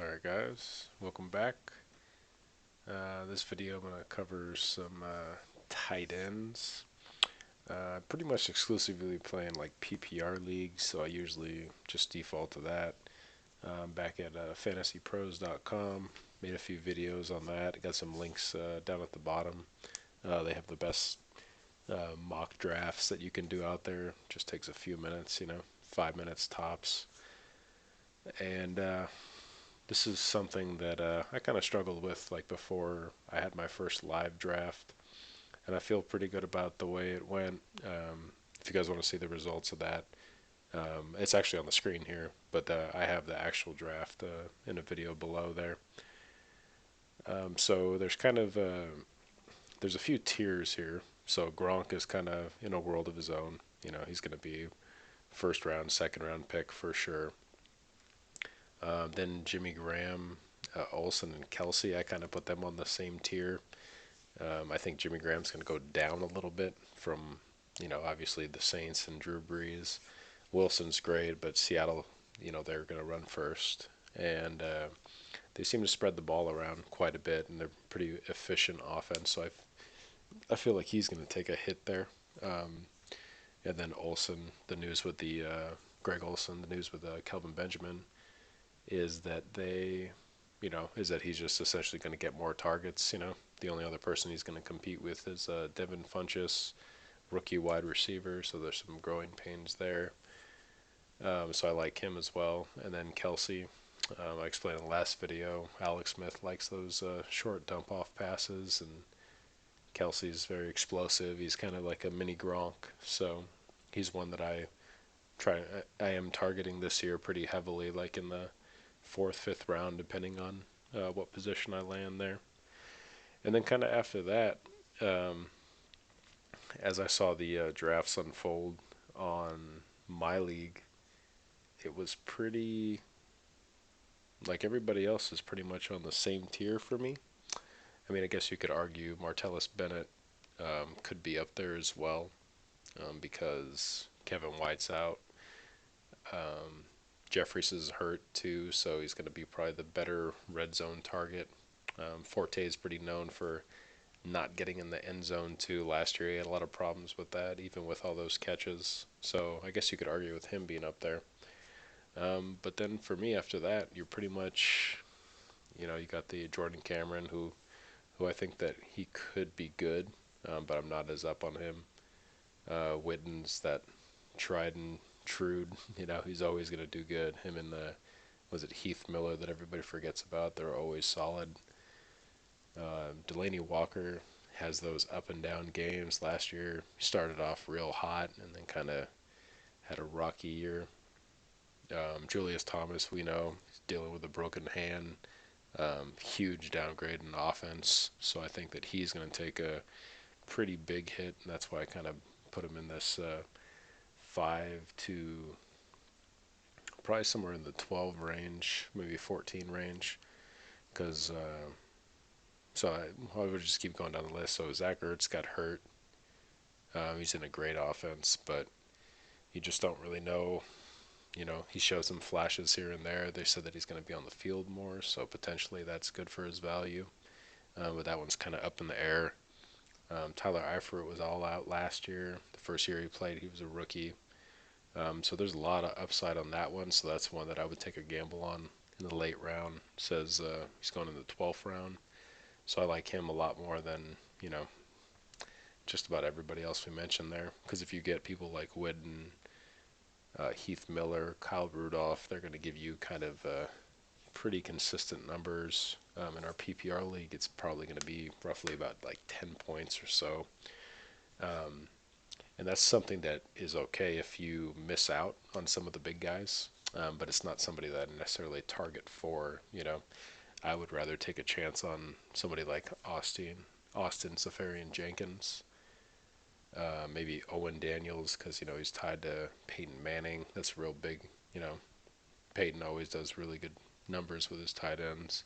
Alright guys, welcome back. This video I'm going to cover some tight ends. Pretty much exclusively playing like PPR leagues, so I usually just default to that. Back at fantasypros.com, made a few videos on that. Got some links down at the bottom. They have the best mock drafts that you can do out there. Just takes a few minutes, 5 minutes tops. And this is something that I kind of struggled with like before I had my first live draft, and I feel pretty good about the way it went. If you guys want to see the results of that, it's actually on the screen here, but I have the actual draft in a video below there. So there's kind of there's a few tiers here. So Gronk is kind of in a world of his own. He's going to be first round, second round pick for sure. Then Jimmy Graham, Olsen, and Kelsey, I kind of put them on the same tier. I think Jimmy Graham's going to go down a little bit from, obviously the Saints and Drew Brees. Wilson's great, but Seattle, they're going to run first. And they seem to spread the ball around quite a bit, and they're pretty efficient offense. So I feel like he's going to take a hit there. And then Olsen, the news with the Greg Olsen, the news with Kelvin Benjamin is that is that he's just essentially going to get more targets. The only other person he's going to compete with is Devin Funchess, rookie wide receiver. So there's some growing pains there. So I like him as well. And then Kelsey, I explained in the last video, Alex Smith likes those short dump off passes, and Kelsey's very explosive. He's kind of like a mini Gronk. So he's one that I am targeting this year pretty heavily, like in the fourth, fifth round, depending on what position I land there. And then kind of after that, um, as I saw the drafts unfold on my league, it was pretty like everybody else is pretty much on the same tier for me. I mean, I guess you could argue Martellus Bennett could be up there as well because Kevin White's out. Um, Jeffries is hurt too, so he's going to be probably the better red zone target. Forte is pretty known for not getting in the end zone too. Last year he had a lot of problems with that, even with all those catches. So I guess you could argue with him being up there. But then for me after that, you're pretty much, you got the Jordan Cameron who I think that he could be good, but I'm not as up on him. Witten's that tried and true, he's always going to do good. Him and was it Heath Miller that everybody forgets about? They're always solid. Delaney Walker has those up and down games. Last year he started off real hot and then kind of had a rocky year. Julius Thomas, we know, he's dealing with a broken hand. Huge downgrade in offense, so I think that he's going to take a pretty big hit, and that's why I kind of put him in this 5 to probably somewhere in the 12 range, maybe 14 range, because I would just keep going down the list. So Zach Ertz got hurt. He's in a great offense, but you just don't really know. He shows some flashes here and there. They said that he's going to be on the field more, so potentially that's good for his value. But that one's kind of up in the air. Tyler Eifert was all out last year. The first year he played, he was a rookie. So there's a lot of upside on that one. So that's one that I would take a gamble on in the late round. It says he's going in the 12th round. So I like him a lot more than, just about everybody else we mentioned there. Because if you get people like Witten, Heath Miller, Kyle Rudolph, they're going to give you kind of pretty consistent numbers. In our PPR league, it's probably going to be roughly about like 10 points or so. Um, and that's something that is okay if you miss out on some of the big guys, but it's not somebody that I necessarily target for. I would rather take a chance on somebody like Austin Safarian Jenkins, maybe Owen Daniels, because he's tied to Peyton Manning. That's real big. Peyton always does really good numbers with his tight ends.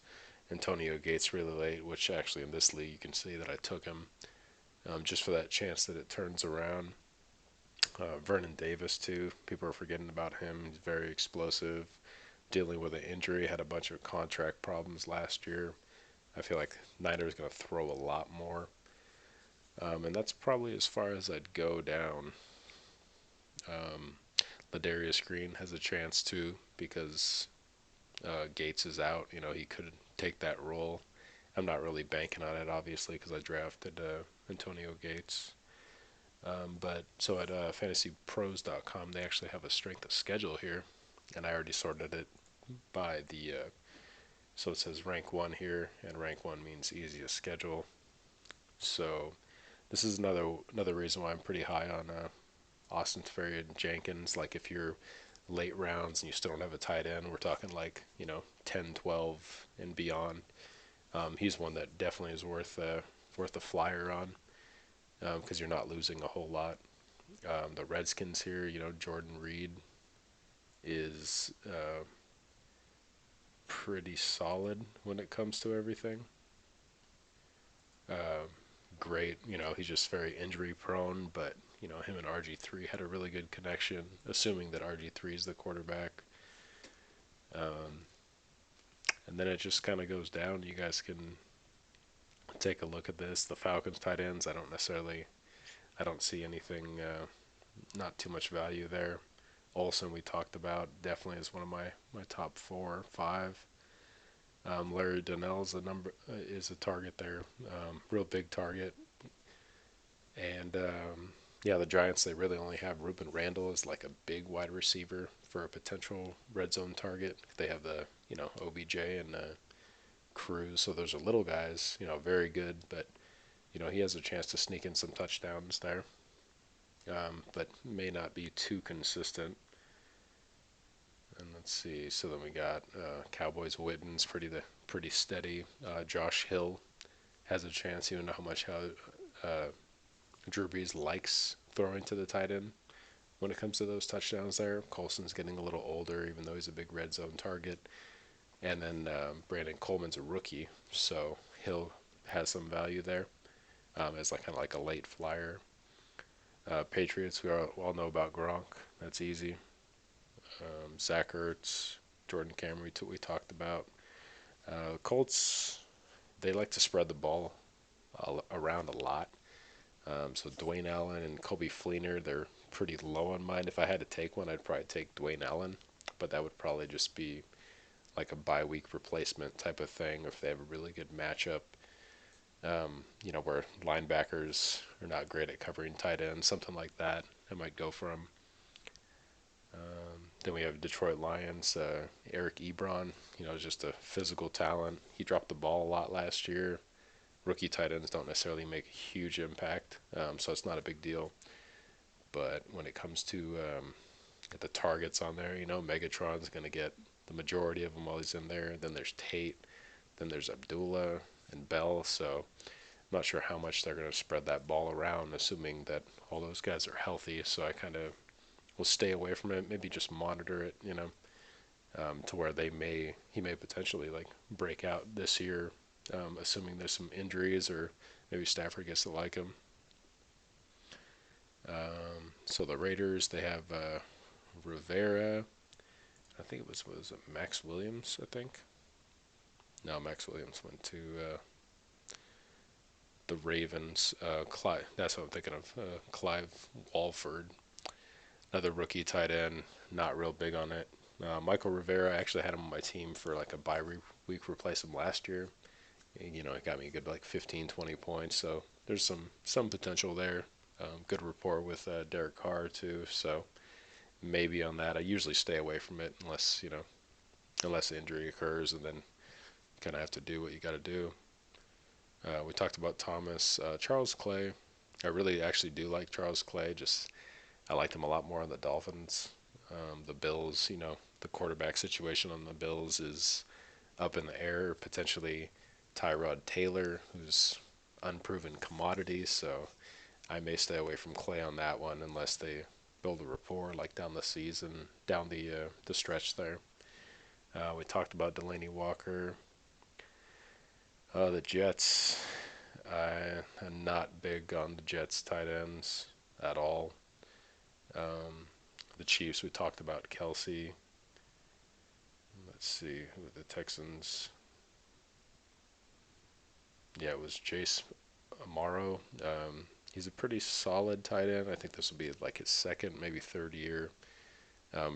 Antonio Gates really late, which actually in this league you can see that I took him just for that chance that it turns around. Vernon Davis too. People are forgetting about him. He's very explosive. dealing with an injury, had a bunch of contract problems last year. I feel like Niners going to throw a lot more. And that's probably as far as I'd go down. Um, Ladarius Green has a chance too because Gates is out. He could take that role. I'm not really banking on it, obviously, because I drafted Antonio Gates. But so at fantasypros.com, they actually have a strength of schedule here, and I already sorted it by the. So it says rank one here, and rank one means easiest schedule. So this is another reason why I'm pretty high on Austin Seferian-Jenkins. Like if you're late rounds and you still don't have a tight end, we're talking like 10, 12, and beyond. He's one that definitely is worth a flyer on because you're not losing a whole lot. The Redskins here, Jordan Reed is pretty solid when it comes to everything. Uh, Great, he's just very injury prone, but him and RG3 had a really good connection, assuming that RG3 is the quarterback. Um, and then it just kind of goes down. You guys can take a look at this. The Falcons tight ends, I don't see anything, not too much value there. Olsen we talked about definitely is one of my top 4 or 5. Larry Donnell's is a target there, real big target. And yeah, the Giants, they really only have Ruben Randall as like a big wide receiver for a potential red zone target. They have the OBJ and Cruz, so those are little guys, very good, but he has a chance to sneak in some touchdowns there, but may not be too consistent. And let's see. So then we got Cowboys. Witten's pretty steady. Josh Hill has a chance. You know how uh, Drew Brees likes throwing to the tight end when it comes to those touchdowns there. Colson's getting a little older, even though he's a big red zone target. And then Brandon Coleman's a rookie, so Hill has some value there as like kind of like a late flyer. Patriots, we all know about Gronk. That's easy. Zach Ertz, Jordan Cameron, we talked about. Colts, they like to spread the ball around a lot. So Dwayne Allen and Kobe Fleener, they're pretty low on mine. If I had to take one, I'd probably take Dwayne Allen, but that would probably just be like a bye week replacement type of thing, or if they have a really good matchup. Where linebackers are not great at covering tight ends, something like that. I might go for him. Then we have Detroit Lions, Eric Ebron, just a physical talent. He dropped the ball a lot last year. Rookie tight ends don't necessarily make a huge impact, so it's not a big deal. But when it comes to the targets on there, Megatron's going to get the majority of them while he's in there. Then there's Tate, then there's Abdullah and Bell, so I'm not sure how much they're going to spread that ball around, assuming that all those guys are healthy. So I kind of will stay away from it. Maybe just monitor it, to where he may potentially like break out this year, assuming there's some injuries or maybe Stafford gets to like him. So the Raiders, they have Rivera. I think was it Max Williams. I think. No, Max Williams went to the Ravens. Clive. That's what I'm thinking of. Clive Walford, another rookie tight end. Not real big on it. Michael Rivera, I actually had him on my team for like a week replace him last year. It got me a good like 15, 20 points. So there's some potential there. Good rapport with Derek Carr too. So maybe on that, I usually stay away from it unless injury occurs, and then kind of have to do what you got to do. We talked about Thomas, Charles Clay. I really actually do like Charles Clay. Just I liked him a lot more on the Dolphins. The Bills, the quarterback situation on the Bills is up in the air. Potentially Tyrod Taylor, who's unproven commodity, so I may stay away from Clay on that one unless they build a rapport like down the season, down the stretch there. We talked about Delaney Walker. The Jets, I'm not big on the Jets tight ends at all. Um, the Chiefs, we talked about Kelsey. Let's see who the Texans. Yeah, it was Jace Amaro. He's a pretty solid tight end. I think this will be like his second, maybe third year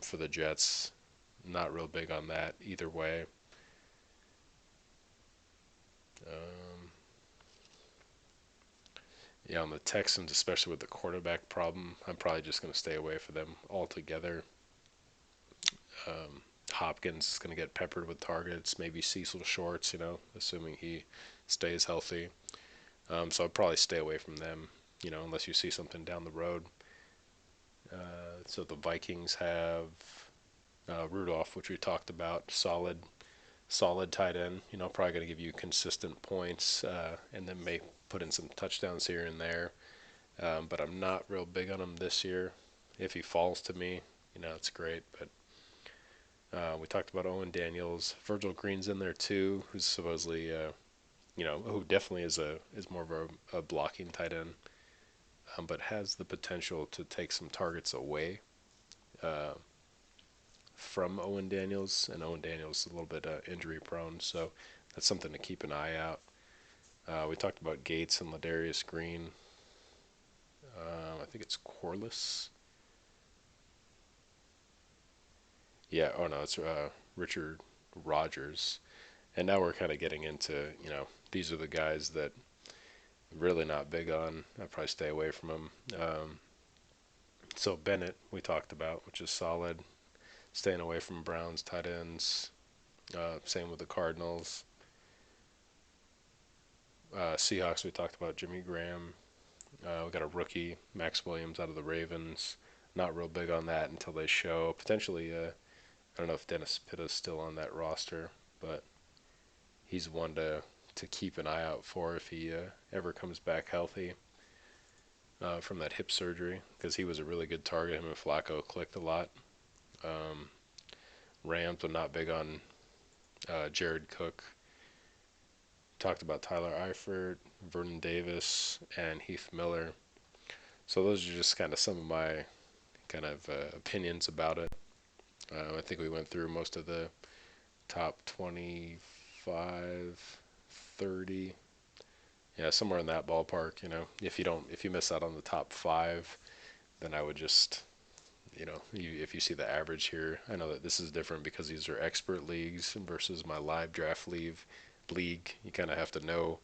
for the Jets. Not real big on that either way. Um, yeah, on the Texans, especially with the quarterback problem, I'm probably just going to stay away from them altogether. Um, Hopkins is going to get peppered with targets, maybe Cecil Shorts, assuming he stays healthy. So I'd probably stay away from them, unless you see something down the road. So the Vikings have Rudolph, which we talked about, solid tight end. Probably going to give you consistent points, and then may put in some touchdowns here and there. But I'm not real big on him this year. If he falls to me, it's great. But we talked about Owen Daniels, Virgil Green's in there too, who's supposedly, who definitely is more of a blocking tight end, but has the potential to take some targets away uh, from Owen Daniels, and Owen Daniels is a little bit injury prone, so that's something to keep an eye out. We talked about Gates and Ladarius Green. I think it's Corliss. Yeah. Oh no, it's Richard Rogers. And now we're kind of getting into, these are the guys that really not big on. I'd probably stay away from them. So Bennett, we talked about, which is solid. Staying away from Browns tight ends. Same with the Cardinals. Seahawks, we talked about Jimmy Graham. We got a rookie, Max Williams, out of the Ravens. Not real big on that until they show. Potentially, I don't know if Dennis Pitta's still on that roster, but he's one to keep an eye out for if he ever comes back healthy from that hip surgery, because he was a really good target. Him and Flacco clicked a lot. Um, Rams are not big on Jared Cook. Talked about Tyler Eifert, Vernon Davis, and Heath Miller. So those are just kind of some of my kind of opinions about it. I think we went through most of the top 25, 30. Yeah, somewhere in that ballpark. If you miss out on the top five, then I would just, if you see the average here, I know that this is different because these are expert leagues versus my live draft league. You kind of have to know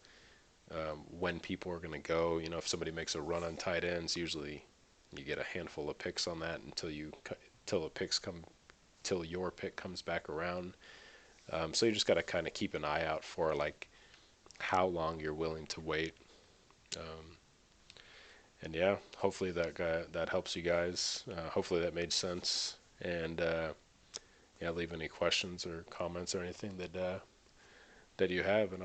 when people are going to go. If somebody makes a run on tight ends, usually you get a handful of picks on that till your pick comes back around. So you just got to kind of keep an eye out for like how long you're willing to wait. Um, and yeah, hopefully that helps you guys. Hopefully that made sense. And yeah, leave any questions or comments or anything that you have, and